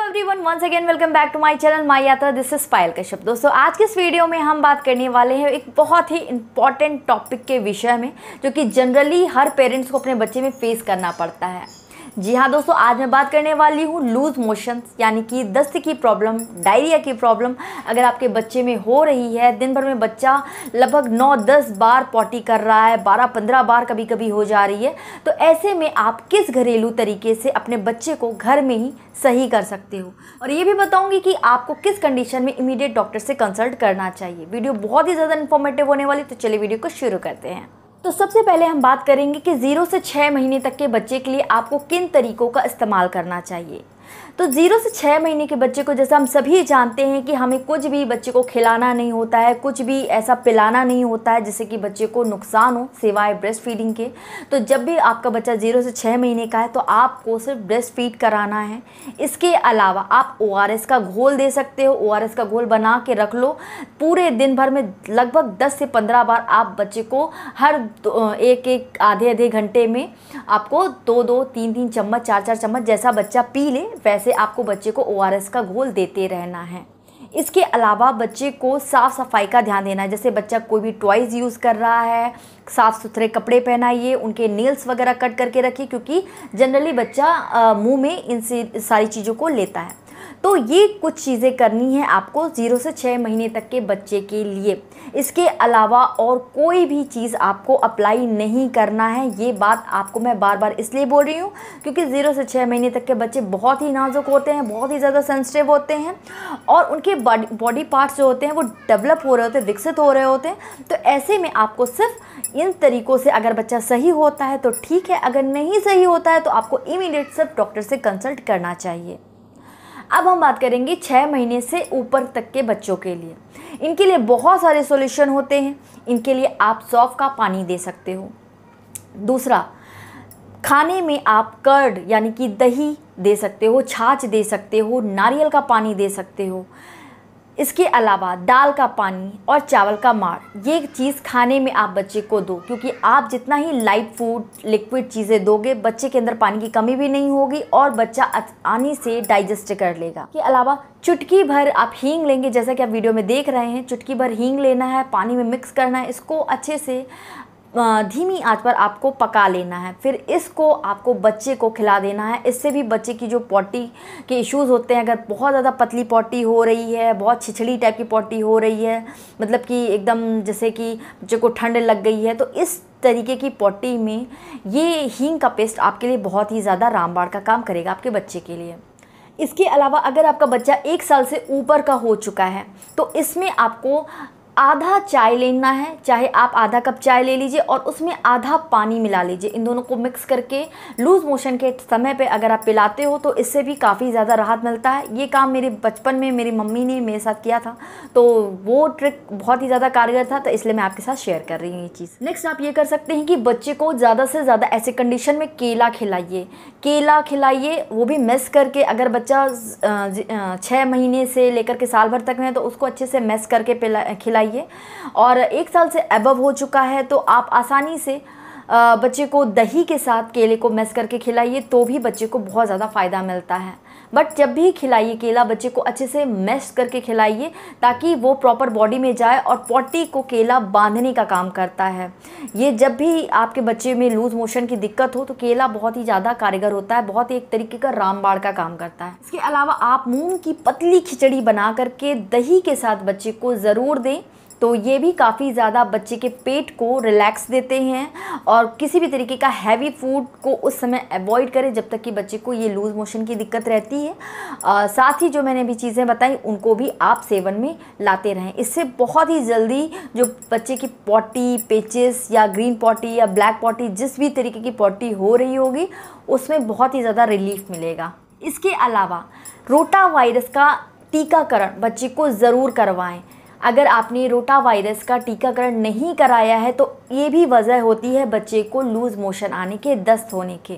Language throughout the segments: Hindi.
Everyone, once again welcome back to my channel my Yatra. This is Payal Kashyap. दोस्तों, आज के इस वीडियो में हम बात करने वाले हैं एक बहुत ही इंपॉर्टेंट टॉपिक के विषय में, जो कि जनरली हर पेरेंट्स को अपने बच्चे में फेस करना पड़ता है। जी हाँ दोस्तों, आज मैं बात करने वाली हूँ लूज मोशंस, यानी कि दस्त की प्रॉब्लम, डायरिया की प्रॉब्लम अगर आपके बच्चे में हो रही है। दिन भर में बच्चा लगभग 9-10 बार पॉटी कर रहा है, 12-15 बार कभी कभी हो जा रही है, तो ऐसे में आप किस घरेलू तरीके से अपने बच्चे को घर में ही सही कर सकते हो, और ये भी बताऊंगी कि आपको किस कंडीशन में इमीडिएट डॉक्टर से कंसल्ट करना चाहिए। वीडियो बहुत ही ज़्यादा इन्फॉर्मेटिव होने वाली, तो चलिए वीडियो को शुरू करते हैं। तो सबसे पहले हम बात करेंगे कि 0 से 6 महीने तक के बच्चे के लिए आपको किन तरीकों का इस्तेमाल करना चाहिए। तो 0 से 6 महीने के बच्चे को, जैसा हम सभी जानते हैं कि हमें कुछ भी बच्चे को खिलाना नहीं होता है, कुछ भी ऐसा पिलाना नहीं होता है जिससे कि बच्चे को नुकसान हो, सिवाय ब्रेस्ट फीडिंग के। तो जब भी आपका बच्चा 0 से 6 महीने का है तो आपको सिर्फ ब्रेस्ट फीड कराना है। इसके अलावा आप ORS का घोल दे सकते हो। ORS का घोल बना के रख लो। पूरे दिन भर में लगभग 10 से 15 बार आप बच्चे को हर एक आधे घंटे में आपको 2-2, 3-3 चम्मच, 4-4 चम्मच जैसा बच्चा पी ले वैसे आपको बच्चे को ORS का घोल देते रहना है। इसके अलावा बच्चे को साफ़ सफाई का ध्यान देना है। जैसे बच्चा कोई भी टॉयज़ यूज़ कर रहा है, साफ़ सुथरे कपड़े पहनाइए, उनके नेल्स वगैरह कट करके रखिए, क्योंकि जनरली बच्चा मुंह में इन सारी चीज़ों को लेता है। तो ये कुछ चीज़ें करनी है आपको 0 से 6 महीने तक के बच्चे के लिए। इसके अलावा और कोई भी चीज़ आपको अप्लाई नहीं करना है। ये बात आपको मैं बार बार इसलिए बोल रही हूँ क्योंकि 0 से 6 महीने तक के बच्चे बहुत ही नाजुक होते हैं, बहुत ही ज़्यादा सेंसिटिव होते हैं, और उनके बॉडी पार्ट्स जो होते हैं वो डेवलप हो रहे होते हैं, विकसित हो रहे होते हैं। तो ऐसे में आपको सिर्फ इन तरीक़ों से अगर बच्चा सही होता है तो ठीक है, अगर नहीं सही होता है तो आपको इमीडिएट सिर्फ डॉक्टर से कंसल्ट करना चाहिए। अब हम बात करेंगे 6 महीने से ऊपर तक के बच्चों के लिए। इनके लिए बहुत सारे सॉल्यूशन होते हैं। इनके लिए आप सौंफ का पानी दे सकते हो। दूसरा, खाने में आप कर्ड यानी कि दही दे सकते हो, छाछ दे सकते हो, नारियल का पानी दे सकते हो। इसके अलावा दाल का पानी और चावल का मार, ये चीज़ खाने में आप बच्चे को दो, क्योंकि आप जितना ही लाइट फूड, लिक्विड चीज़ें दोगे, बच्चे के अंदर पानी की कमी भी नहीं होगी और बच्चा आसानी से डाइजेस्ट कर लेगा। इसके अलावा चुटकी भर आप हींग लेंगे, जैसा कि आप वीडियो में देख रहे हैं। चुटकी भर हींग लेना है, पानी में मिक्स करना है, इसको अच्छे से धीमी आंच पर आपको पका लेना है। फिर इसको आपको बच्चे को खिला देना है। इससे भी बच्चे की जो पॉटी के इश्यूज़ होते हैं, अगर बहुत ज़्यादा पतली पॉटी हो रही है, बहुत छिछड़ी टाइप की पॉटी हो रही है, मतलब कि एकदम जैसे कि बच्चे को ठंड लग गई है, तो इस तरीके की पॉटी में ये हींग का पेस्ट आपके लिए बहुत ही ज़्यादा रामबाण का काम करेगा आपके बच्चे के लिए। इसके अलावा अगर आपका बच्चा 1 साल से ऊपर का हो चुका है तो इसमें आपको आधा चाय लेना है, चाहे आप आधा कप चाय ले लीजिए और उसमें आधा पानी मिला लीजिए। इन दोनों को मिक्स करके लूज़ मोशन के समय पे अगर आप पिलाते हो तो इससे भी काफ़ी ज़्यादा राहत मिलता है। ये काम मेरे बचपन में मेरी मम्मी ने मेरे साथ किया था, तो वो ट्रिक बहुत ही ज़्यादा कारगर था, तो इसलिए मैं आपके साथ शेयर कर रही हूँ ये चीज़। नेक्स्ट आप ये कर सकते हैं कि बच्चे को ज़्यादा से ज़्यादा ऐसे कंडीशन में केला खिलाइए। केला खिलाइए, वो भी मैश करके। अगर बच्चा 6 महीने से लेकर के साल भर तक में है तो उसको अच्छे से मैश करके खिलाइए। और 1 साल से अबव हो चुका है तो आप आसानी से बच्चे को दही के साथ केले को मैश करके खिलाइए, तो भी बच्चे को बहुत ज़्यादा फ़ायदा मिलता है। बट जब भी खिलाइए केला, बच्चे को अच्छे से मैश करके खिलाइए ताकि वो प्रॉपर बॉडी में जाए, और पॉटी को केला बांधने का काम करता है। ये जब भी आपके बच्चे में लूज़ मोशन की दिक्कत हो तो केला बहुत ही ज़्यादा कारगर होता है, बहुत ही एक तरीके का रामबाण का काम करता है। इसके अलावा आप मूंग की पतली खिचड़ी बना करके दही के साथ बच्चे को ज़रूर दें, तो ये भी काफ़ी ज़्यादा बच्चे के पेट को रिलैक्स देते हैं। और किसी भी तरीके का हैवी फूड को उस समय अवॉइड करें जब तक कि बच्चे को ये लूज़ मोशन की दिक्कत रहती है। साथ ही जो मैंने भी चीज़ें बताई उनको भी आप सेवन में लाते रहें। इससे बहुत ही जल्दी जो बच्चे की पॉटी, पेचेस या ग्रीन पॉटी या ब्लैक पॉटी, जिस भी तरीके की पॉटी हो रही होगी, उसमें बहुत ही ज़्यादा रिलीफ मिलेगा। इसके अलावा रोटा वायरस का टीकाकरण बच्चे को ज़रूर करवाएं। अगर आपने रोटा वायरस का टीकाकरण नहीं कराया है तो ये भी वजह होती है बच्चे को लूज़ मोशन आने के, दस्त होने के।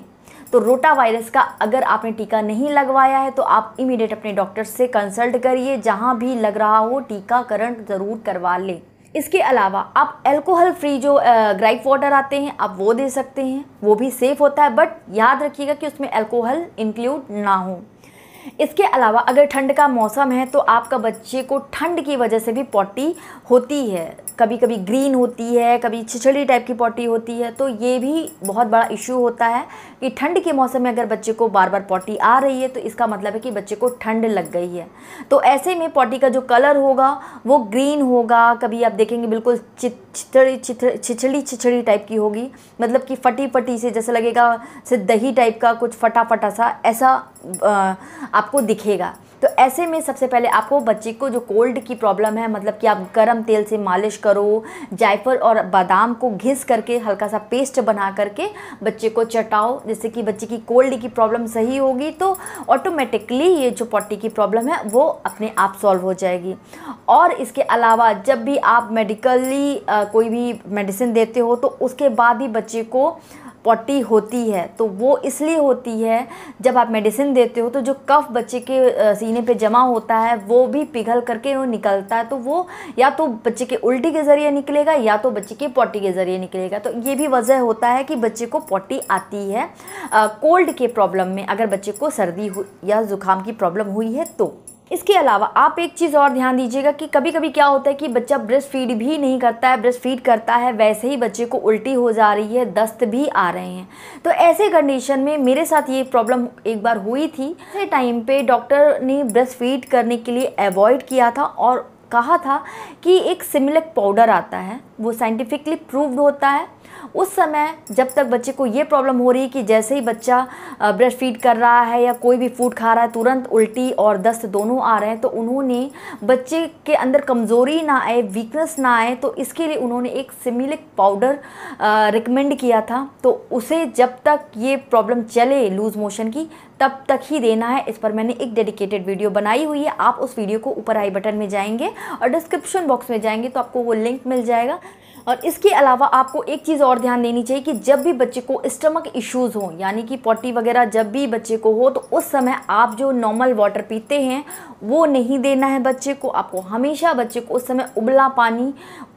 तो रोटा वायरस का अगर आपने टीका नहीं लगवाया है तो आप इमीडिएट अपने डॉक्टर से कंसल्ट करिए, जहाँ भी लग रहा हो टीकाकरण ज़रूर करवा लें। इसके अलावा आप अल्कोहल फ्री जो ग्राइप वाटर आते हैं आप वो दे सकते हैं, वो भी सेफ़ होता है, बट याद रखिएगा कि उसमें अल्कोहल इंक्लूड ना हो। इसके अलावा अगर ठंड का मौसम है तो आपका बच्चे को ठंड की वजह से भी पॉटी होती है, कभी कभी ग्रीन होती है, कभी छिछड़ी टाइप की पॉटी होती है। तो ये भी बहुत बड़ा इशू होता है कि ठंड के मौसम में अगर बच्चे को बार बार पॉटी आ रही है तो इसका मतलब है कि बच्चे को ठंड लग गई है। तो ऐसे में पॉटी का जो कलर होगा वो ग्रीन होगा, कभी आप देखेंगे बिल्कुल छिछड़ी टाइप की होगी, मतलब कि फटी फटी से, जैसे लगेगा से दही टाइप का कुछ फटा फटा सा ऐसा आपको दिखेगा। तो ऐसे में सबसे पहले आपको बच्चे को जो कोल्ड की प्रॉब्लम है, मतलब कि आप गर्म तेल से मालिश करो, जायफल और बादाम को घिस करके हल्का सा पेस्ट बना करके बच्चे को चटाओ, जिससे कि बच्चे की कोल्ड की प्रॉब्लम सही होगी तो ऑटोमेटिकली ये जो पॉटी की प्रॉब्लम है वो अपने आप सॉल्व हो जाएगी। और इसके अलावा जब भी आप मेडिकली कोई भी मेडिसिन देते हो तो उसके बाद ही बच्चे को पॉटी होती है, तो वो इसलिए होती है जब आप मेडिसिन देते हो तो जो कफ बच्चे के सीने पे जमा होता है वो भी पिघल करके वो निकलता है, तो वो या तो बच्चे के उल्टी के ज़रिए निकलेगा या तो बच्चे के पॉटी के ज़रिए निकलेगा। तो ये भी वजह होता है कि बच्चे को पॉटी आती है कोल्ड के प्रॉब्लम में, अगर बच्चे को सर्दी या ज़ुकाम की प्रॉब्लम हुई है तो। इसके अलावा आप एक चीज़ और ध्यान दीजिएगा कि कभी कभी क्या होता है कि बच्चा ब्रेस्ट फीड भी नहीं करता है, ब्रेस्ट फीड करता है वैसे ही बच्चे को उल्टी हो जा रही है, दस्त भी आ रहे हैं। तो ऐसे कंडीशन में मेरे साथ ये प्रॉब्लम एक बार हुई थी। ऐसे टाइम पे डॉक्टर ने ब्रेस्ट फीड करने के लिए अवॉइड किया था और कहा था कि एक सिमिलक पाउडर आता है, वो साइंटिफिकली प्रूव्ड होता है। उस समय जब तक बच्चे को ये प्रॉब्लम हो रही है कि जैसे ही बच्चा ब्रेस्ट फीड कर रहा है या कोई भी फूड खा रहा है तुरंत उल्टी और दस्त दोनों आ रहे हैं, तो उन्होंने बच्चे के अंदर कमज़ोरी ना आए, वीकनेस ना आए, तो इसके लिए उन्होंने एक सिमिलिक पाउडर रिकमेंड किया था। तो उसे जब तक ये प्रॉब्लम चले लूज़ मोशन की तब तक ही देना है। इस पर मैंने एक डेडिकेटेड वीडियो बनाई हुई है, आप उस वीडियो को ऊपर आई बटन में जाएंगे और डिस्क्रिप्शन बॉक्स में जाएंगे तो आपको वो लिंक मिल जाएगा। और इसके अलावा आपको एक चीज़ और ध्यान देनी चाहिए कि जब भी बच्चे को स्टमक इश्यूज़ हों, यानी कि पॉटी वगैरह जब भी बच्चे को हो, तो उस समय आप जो नॉर्मल वाटर पीते हैं वो नहीं देना है बच्चे को। आपको हमेशा बच्चे को उस समय उबला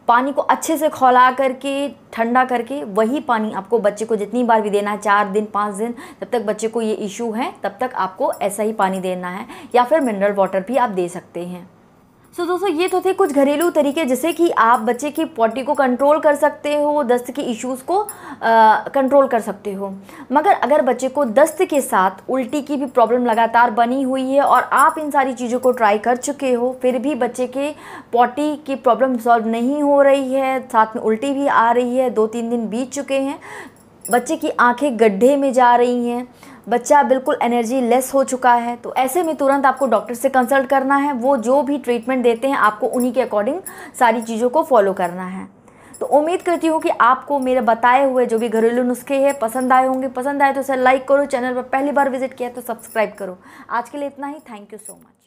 पानी को अच्छे से खौला करके ठंडा करके वही पानी आपको बच्चे को जितनी बार भी देना है, 4 दिन 5 दिन, जब तक बच्चे को ये इशू है तब तक आपको ऐसा ही पानी देना है, या फिर मिनरल वाटर भी आप दे सकते हैं। सो दोस्तों ये तो थे कुछ घरेलू तरीके जिससे कि आप बच्चे की पॉटी को कंट्रोल कर सकते हो, दस्त के इश्यूज़ को कंट्रोल कर सकते हो। मगर अगर बच्चे को दस्त के साथ उल्टी की भी प्रॉब्लम लगातार बनी हुई है और आप इन सारी चीज़ों को ट्राई कर चुके हो, फिर भी बच्चे के पॉटी की प्रॉब्लम सॉल्व नहीं हो रही है, साथ में उल्टी भी आ रही है, 2-3 दिन बीत चुके हैं, बच्चे की आंखें गड्ढे में जा रही हैं, बच्चा बिल्कुल एनर्जी लेस हो चुका है, तो ऐसे में तुरंत आपको डॉक्टर से कंसल्ट करना है। वो जो भी ट्रीटमेंट देते हैं आपको उन्हीं के अकॉर्डिंग सारी चीज़ों को फॉलो करना है। तो उम्मीद करती हूँ कि आपको मेरे बताए हुए जो भी घरेलू नुस्खे हैं पसंद आए होंगे। पसंद आए तो इसे लाइक करो, चैनल पर पहली बार विजिट किया तो सब्सक्राइब करो। आज के लिए इतना ही। Thank you so much.